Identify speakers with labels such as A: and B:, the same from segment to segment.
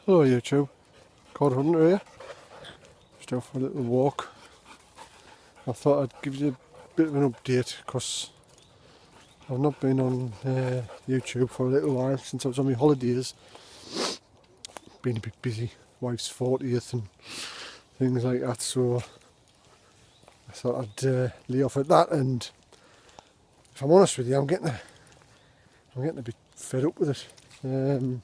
A: Hello YouTube, Cod Hunter here, just out for a little walk. I thought I'd give you a bit of an update because I've not been on YouTube for a little while since I was on my holidays. Been a bit busy, wife's 40th and things like that, so I thought I'd lay off at that. And if I'm honest with you, I'm getting a bit fed up with it.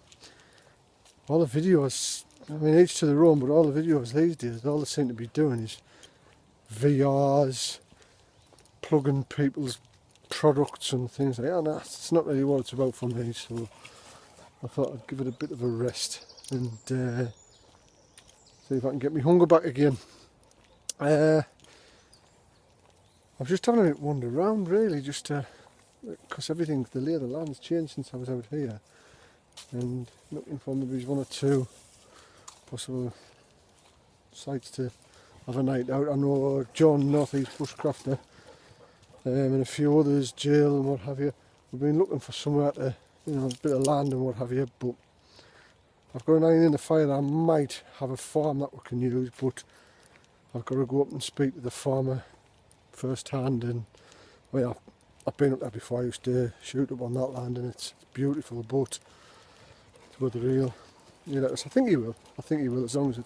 A: All the videos, I mean, each to their own, but all the videos these days, all they seem to be doing is VRs, plugging people's products and things like that. And that's not really what it's about for me, so I thought I'd give it a bit of a rest and see if I can get my hunger back again. I was just having a bit wander around really, just because everything, the lay of the land's changed since I was out here, and looking for maybe one or two possible sites to have a night out. I know John, Northeast Bushcrafter, and a few others, Jill and what have you, we've been looking for somewhere to, you know, a bit of land and what have you, but I've got an iron in the fire that I might have a farm that we can use, but I've got to go up and speak to the farmer first hand. And well, I've been up there before. I used to shoot up on that land and it's beautiful, but whether he'll let us, I think he will, as long as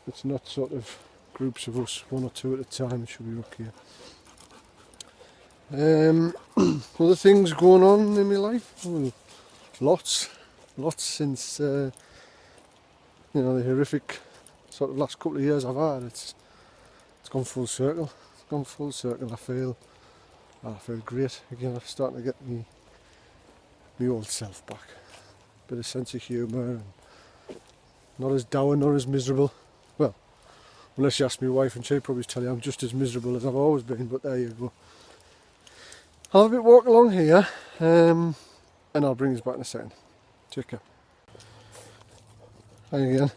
A: it's not sort of groups of us, one or two at a time, it should be okay. Other things going on in my life? Well, lots since you know, the horrific sort of last couple of years I've had. It's gone full circle. I feel great again. I'm starting to get my old self back. Bit of sense of humour, and not as dour, not as miserable. Well, unless you ask my wife, and she'll probably tell you I'm just as miserable as I've always been, but there you go. I'll have a bit walk along here, and I'll bring us back in a second. Take care. Hi again.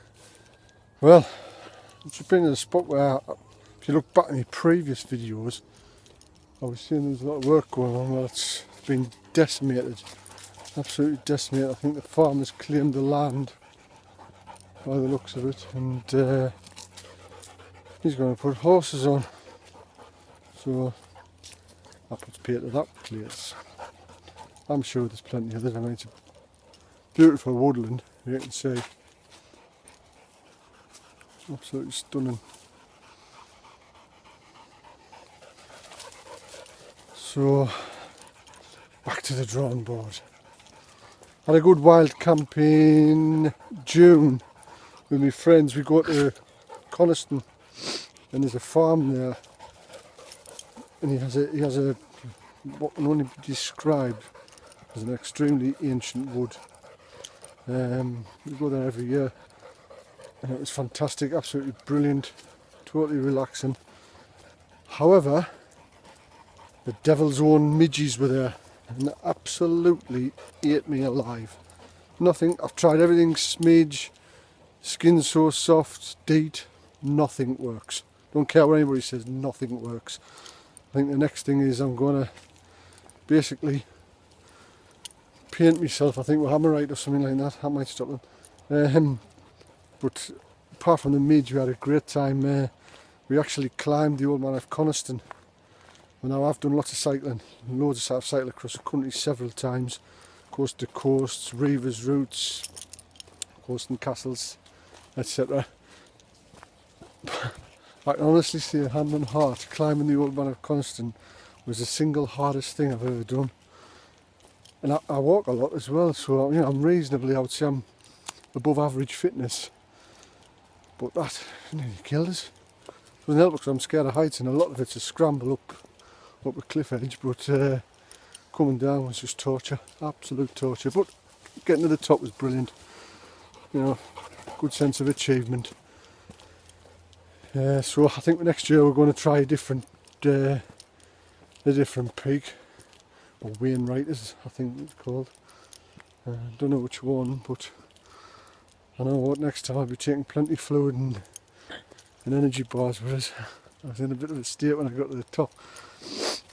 A: Well, I've just been in a spot where, if you look back at my previous videos, I was seeing there's a lot of work going on. Well, it's been decimated. Absolutely decimated. I think the farmer's claimed the land by the looks of it, and he's going to put horses on. So that puts pay to that place. I'm sure there's plenty of it. I mean, it's a beautiful woodland, you can see. Absolutely stunning. So back to the drawing board. Had a good wild camp in June with my friends. We go to Coniston and there's a farm there, and he has a what can only be described as an extremely ancient wood. We go there every year and it was fantastic, absolutely brilliant, totally relaxing. However, the devil's own midges were there and they absolutely ate me alive. Nothing, I've tried everything, smidge, skin so soft, DEET, nothing works. Don't care what anybody says, nothing works. I think the next thing is I'm going to basically paint myself, I think with Hammerite or something like that. That might stop them. But apart from the midge, we had a great time. We actually climbed the Old Man of Coniston. And now I've done lots of cycling, loads of cycling across the country several times, coast to coast, Reivers routes, coast and castles, etc. I can honestly say, hand on heart, climbing the Old Man of Coniston was the single hardest thing I've ever done. And I walk a lot as well, so you know, I'm reasonably, I would say I'm above average fitness. But that nearly killed us. It doesn't help because I'm scared of heights, and a lot of it's a scramble up a cliff edge, but coming down was just torture, absolute torture. But getting to the top was brilliant. You know, good sense of achievement. So I think next year we're going to try a different peak, or Wainwright is, I think it's called. Don't know which one, but I know what next time I'll be taking plenty fluid and energy bars with us. I was in a bit of a state when I got to the top.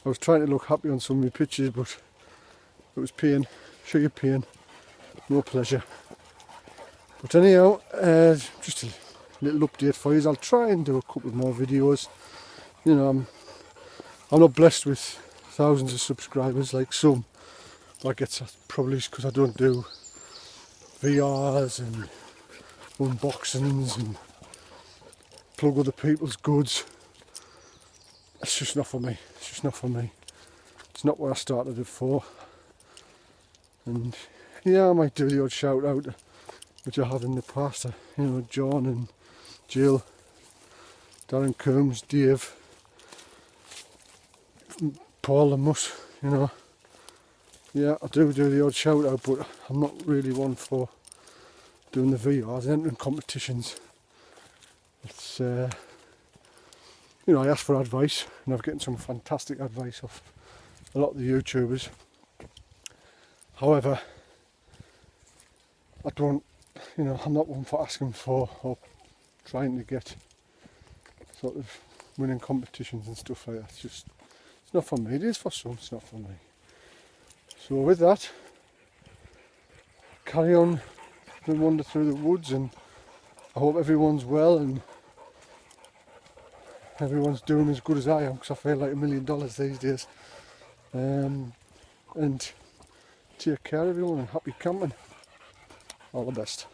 A: I was trying to look happy on some of my pictures, but it was pain, sheer pain, no pleasure. But anyhow, just a little update for you. I'll try and do a couple more videos. You know, I'm not blessed with thousands of subscribers like some. I guess that's probably because I don't do VRs and unboxings and plug other people's goods. It's just not for me. It's just not for me. It's not what I started it for. And yeah, I might do the odd shout out, which I have in the past. You know, John and Jill, Darren Coombs, Dave, Paul and Mus, you know. Yeah, I do the odd shout out, but I'm not really one for doing the VRs and entering competitions. It's you know, I ask for advice, and I've gotten some fantastic advice off a lot of the YouTubers. However, I don't, you know, I'm not one for asking for or trying to get sort of winning competitions and stuff like that. It's not for me. It is for some, it's not for me. So with that, carry on and wander through the woods, and I hope everyone's well and everyone's doing as good as I am, because I feel like $1 million these days. And take care everyone, and happy camping. All the best.